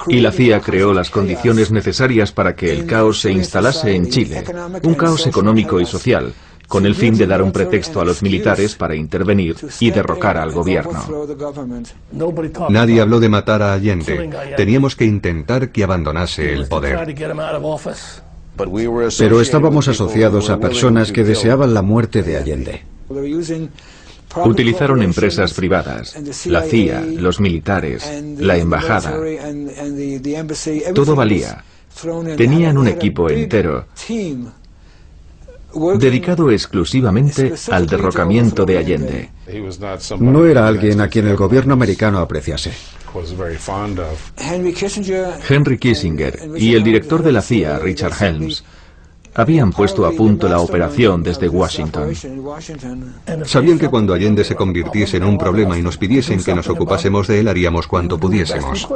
Y la CIA creó las condiciones necesarias para que el caos se instalase en Chile, un caos económico y social, con el fin de dar un pretexto a los militares para intervenir y derrocar al gobierno. Nadie habló de matar a Allende. Teníamos que intentar que abandonase el poder. Pero estábamos asociados a personas que deseaban la muerte de Allende. Utilizaron empresas privadas, la CIA, los militares, la embajada. Todo valía. Tenían un equipo entero dedicado exclusivamente al derrocamiento de Allende. No era alguien a quien el gobierno americano apreciase. Henry Kissinger y el director de la CIA, Richard Helms, habían puesto a punto la operación desde Washington. Sabían que cuando Allende se convirtiese en un problema y nos pidiesen que nos ocupásemos de él, haríamos cuanto pudiésemos.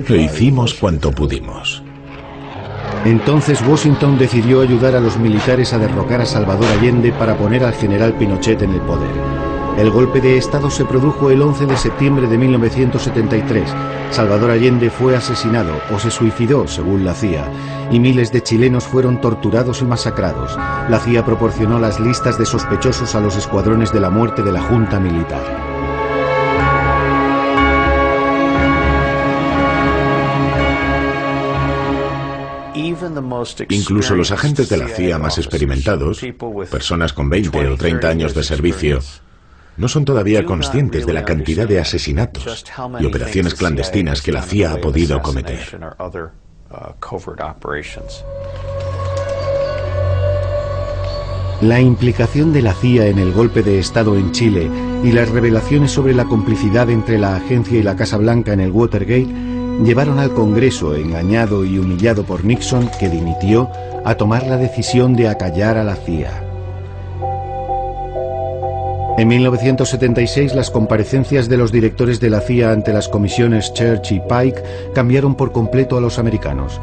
E hicimos cuanto pudimos. Entonces Washington decidió ayudar a los militares a derrocar a Salvador Allende para poner al general Pinochet en el poder. El golpe de Estado se produjo el 11 de septiembre de 1973. Salvador Allende fue asesinado o se suicidó, según la CIA, y miles de chilenos fueron torturados y masacrados. La CIA proporcionó las listas de sospechosos a los escuadrones de la muerte de la Junta Militar. Incluso los agentes de la CIA más experimentados, personas con 20 o 30 años de servicio, no son todavía conscientes de la cantidad de asesinatos y operaciones clandestinas que la CIA ha podido cometer. La implicación de la CIA en el golpe de Estado en Chile y las revelaciones sobre la complicidad entre la agencia y la Casa Blanca en el Watergate llevaron al Congreso, engañado y humillado por Nixon, que dimitió, a tomar la decisión de acallar a la CIA. En 1976, las comparecencias de los directores de la CIA ante las comisiones Church y Pike cambiaron por completo a los americanos.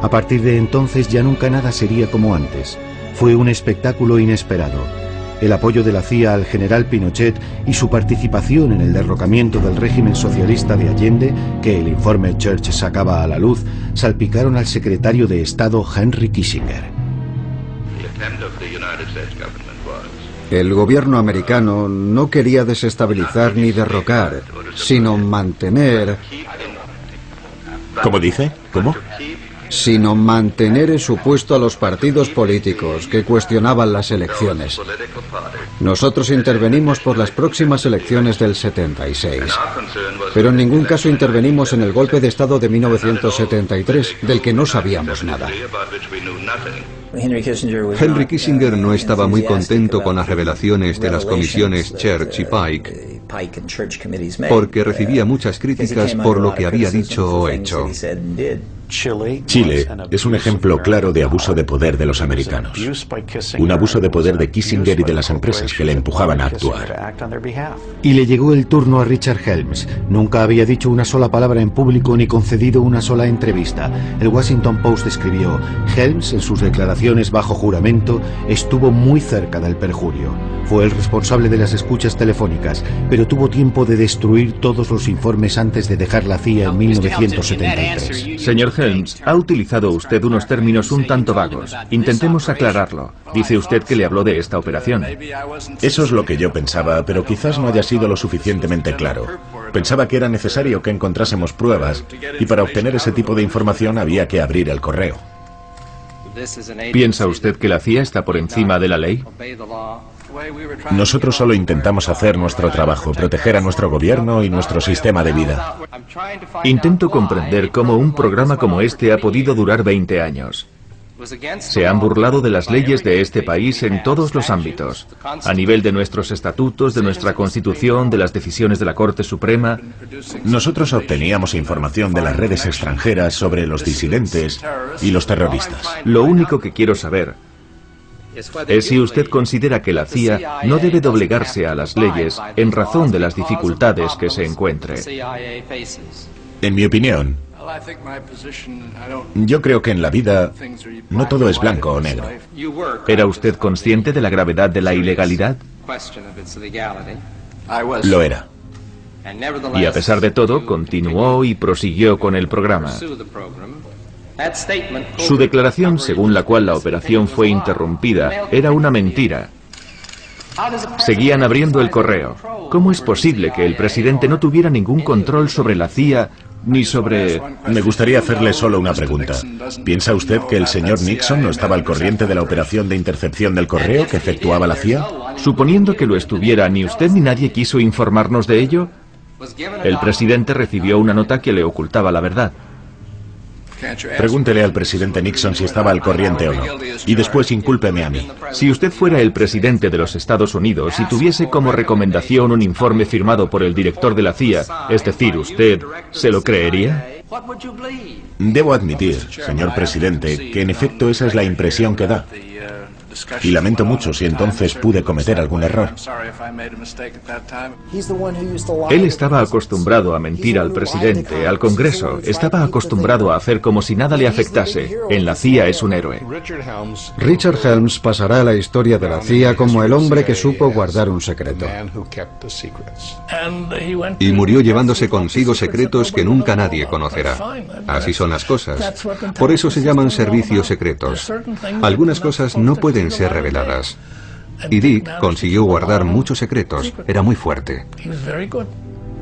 A partir de entonces ya nunca nada sería como antes. Fue un espectáculo inesperado. El apoyo de la CIA al general Pinochet y su participación en el derrocamiento del régimen socialista de Allende, que el informe Church sacaba a la luz, salpicaron al secretario de Estado Henry Kissinger. El gobierno americano no quería desestabilizar ni derrocar, sino mantener... ¿Cómo dice? ¿Cómo? Sino mantener en su puesto a los partidos políticos que cuestionaban las elecciones. Nosotros intervenimos por las próximas elecciones del 76, pero en ningún caso intervenimos en el golpe de Estado de 1973, del que no sabíamos nada. Henry Kissinger no estaba muy contento con las revelaciones de las comisiones Church y Pike, porque recibía muchas críticas por lo que había dicho o hecho. Chile es un ejemplo claro de abuso de poder de los americanos. Un abuso de poder de Kissinger y de las empresas que le empujaban a actuar. Y le llegó el turno a Richard Helms. Nunca había dicho una sola palabra en público ni concedido una sola entrevista. El Washington Post escribió: Helms, en sus declaraciones bajo juramento, estuvo muy cerca del perjurio. Fue el responsable de las escuchas telefónicas, pero tuvo tiempo de destruir todos los informes antes de dejar la CIA en 1973. Señor Helms, ha utilizado usted unos términos un tanto vagos. Intentemos aclararlo. Dice usted que le habló de esta operación. Eso es lo que yo pensaba, pero quizás no haya sido lo suficientemente claro. Pensaba que era necesario que encontrásemos pruebas, y para obtener ese tipo de información había que abrir el correo. ¿Piensa usted que la CIA está por encima de la ley? Nosotros solo intentamos hacer nuestro trabajo, proteger a nuestro gobierno y nuestro sistema de vida. Intento comprender cómo un programa como este ha podido durar 20 años. Se han burlado de las leyes de este país en todos los ámbitos, a nivel de nuestros estatutos, de nuestra Constitución, de las decisiones de la Corte Suprema. Nosotros obteníamos información de las redes extranjeras sobre los disidentes y los terroristas. Lo único que quiero saber es si usted considera que la CIA no debe doblegarse a las leyes en razón de las dificultades que se encuentre. En mi opinión, yo creo que en la vida no todo es blanco o negro. ¿Era usted consciente de la gravedad de la ilegalidad? Lo era. Y a pesar de todo, continuó y prosiguió con el programa. Su declaración, según la cual la operación fue interrumpida, era una mentira. Seguían abriendo el correo. ¿Cómo es posible que el presidente no tuviera ningún control sobre la CIA ni sobre...? Me gustaría hacerle solo una pregunta. ¿Piensa usted que el señor Nixon no estaba al corriente de la operación de intercepción del correo que efectuaba la CIA? Suponiendo que lo estuviera, ¿ni usted ni nadie quiso informarnos de ello? El presidente recibió una nota que le ocultaba la verdad. Pregúntele al presidente Nixon si estaba al corriente o no. Y después incúlpeme a mí. Si usted fuera el presidente de los Estados Unidos y tuviese como recomendación un informe firmado por el director de la CIA, es decir, usted, ¿se lo creería? Debo admitir, señor presidente, que en efecto esa es la impresión que da. Y lamento mucho si entonces pude cometer algún error. Él estaba acostumbrado a mentir al presidente, al Congreso. Estaba acostumbrado a hacer como si nada le afectase. En la CIA es un héroe. Richard Helms pasará a la historia de la CIA como el hombre que supo guardar un secreto. Y murió llevándose consigo secretos que nunca nadie conocerá. Así son las cosas. Por eso se llaman servicios secretos. Algunas cosas no pueden ser reveladas. Y Dick consiguió guardar muchos secretos. Era muy fuerte.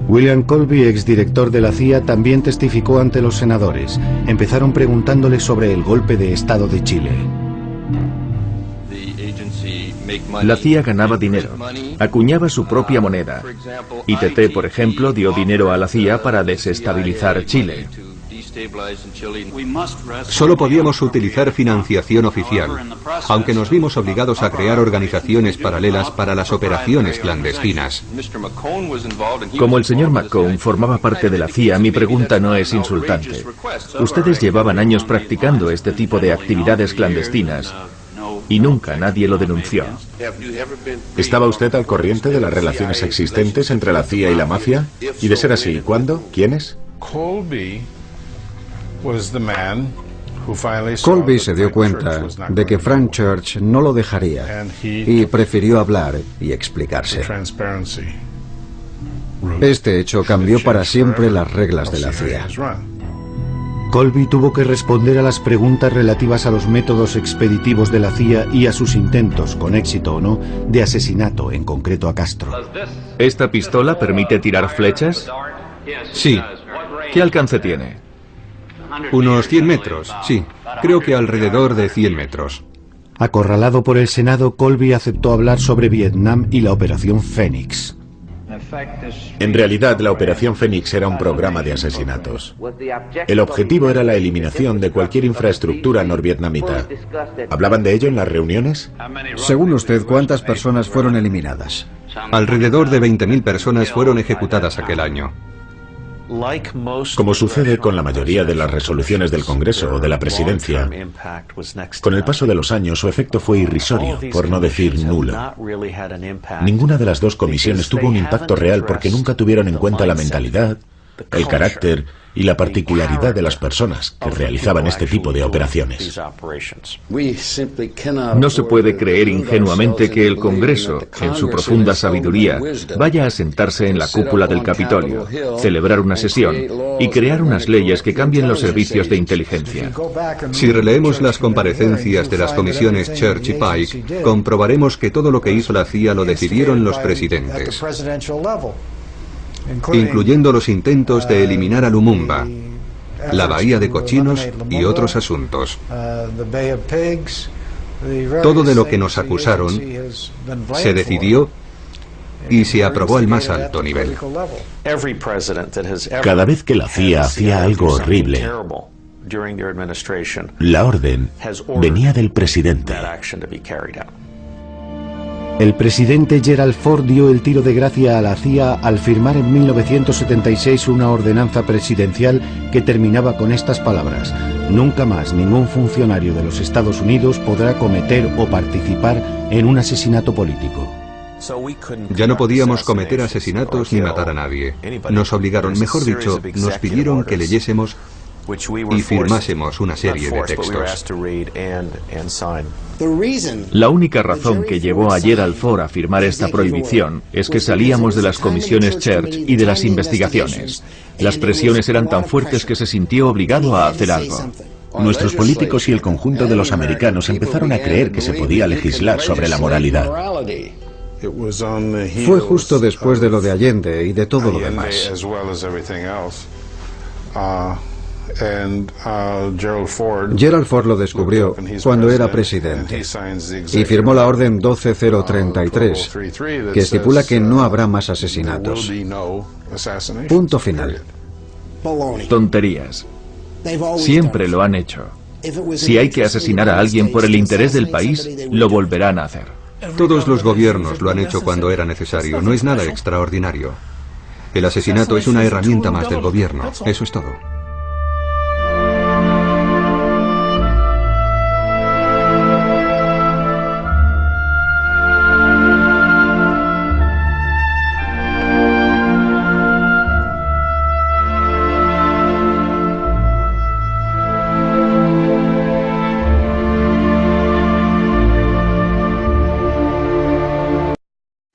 William Colby, exdirector de la CIA, también testificó ante los senadores. Empezaron preguntándole sobre el golpe de Estado de Chile. La CIA ganaba dinero, acuñaba su propia moneda. ITT, por ejemplo, dio dinero a la CIA para desestabilizar Chile. Solo podíamos utilizar financiación oficial, aunque nos vimos obligados a crear organizaciones paralelas para las operaciones clandestinas. Como el señor McCone formaba parte de la CIA, mi pregunta no es insultante. Ustedes llevaban años practicando este tipo de actividades clandestinas y nunca nadie lo denunció. ¿Estaba usted al corriente de las relaciones existentes entre la CIA y la mafia? Y de ser así, ¿cuándo? ¿Quiénes? Colby se dio cuenta de que Frank Church no lo dejaría y prefirió hablar y explicarse. Este hecho cambió para siempre las reglas de la CIA. Colby tuvo que responder a las preguntas relativas a los métodos expeditivos de la CIA y a sus intentos, con éxito o no, de asesinato, en concreto a Castro. ¿Esta pistola permite tirar flechas? Sí. ¿Qué alcance tiene? Unos 100 metros, sí. Creo que alrededor de 100 metros. Acorralado por el Senado, Colby aceptó hablar sobre Vietnam y la Operación Fénix. En realidad, la Operación Fénix era un programa de asesinatos. El objetivo era la eliminación de cualquier infraestructura norvietnamita. ¿Hablaban de ello en las reuniones? Según usted, ¿cuántas personas fueron eliminadas? Alrededor de 20.000 personas fueron ejecutadas aquel año. Como sucede con la mayoría de las resoluciones del Congreso o de la Presidencia, con el paso de los años su efecto fue irrisorio, por no decir nulo. Ninguna de las dos comisiones tuvo un impacto real porque nunca tuvieron en cuenta la mentalidad, el carácter y la particularidad de las personas que realizaban este tipo de operaciones. No se puede creer ingenuamente que el Congreso, en su profunda sabiduría, vaya a sentarse en la cúpula del Capitolio, celebrar una sesión y crear unas leyes que cambien los servicios de inteligencia. Si releemos las comparecencias de las comisiones Church y Pike, comprobaremos que todo lo que hizo la CIA lo decidieron los presidentes, incluyendo los intentos de eliminar a Lumumba, la Bahía de Cochinos y otros asuntos. Todo de lo que nos acusaron se decidió y se aprobó al más alto nivel. Cada vez que la CIA hacía algo horrible, la orden venía del presidente. El presidente Gerald Ford dio el tiro de gracia a la CIA al firmar en 1976 una ordenanza presidencial que terminaba con estas palabras: nunca más ningún funcionario de los Estados Unidos podrá cometer o participar en un asesinato político. Ya no podíamos cometer asesinatos ni matar a nadie. Nos obligaron, mejor dicho, nos pidieron que leyésemos y firmásemos una serie de textos. La única razón que llevó a Gerald Ford a firmar esta prohibición es que salíamos de las comisiones Church y de las investigaciones. Las presiones eran tan fuertes que se sintió obligado a hacer algo. Nuestros políticos y el conjunto de los americanos empezaron a creer que se podía legislar sobre la moralidad. Fue justo después de lo de Allende y de todo lo demás. Gerald Ford lo descubrió cuando era presidente y firmó la Orden 12033, que estipula que no habrá más asesinatos. Punto final. Tonterías. Siempre lo han hecho. Si hay que asesinar a alguien por el interés del país, lo volverán a hacer. Todos los gobiernos lo han hecho cuando era necesario, no es nada extraordinario. El asesinato es una herramienta más del gobierno, eso es todo.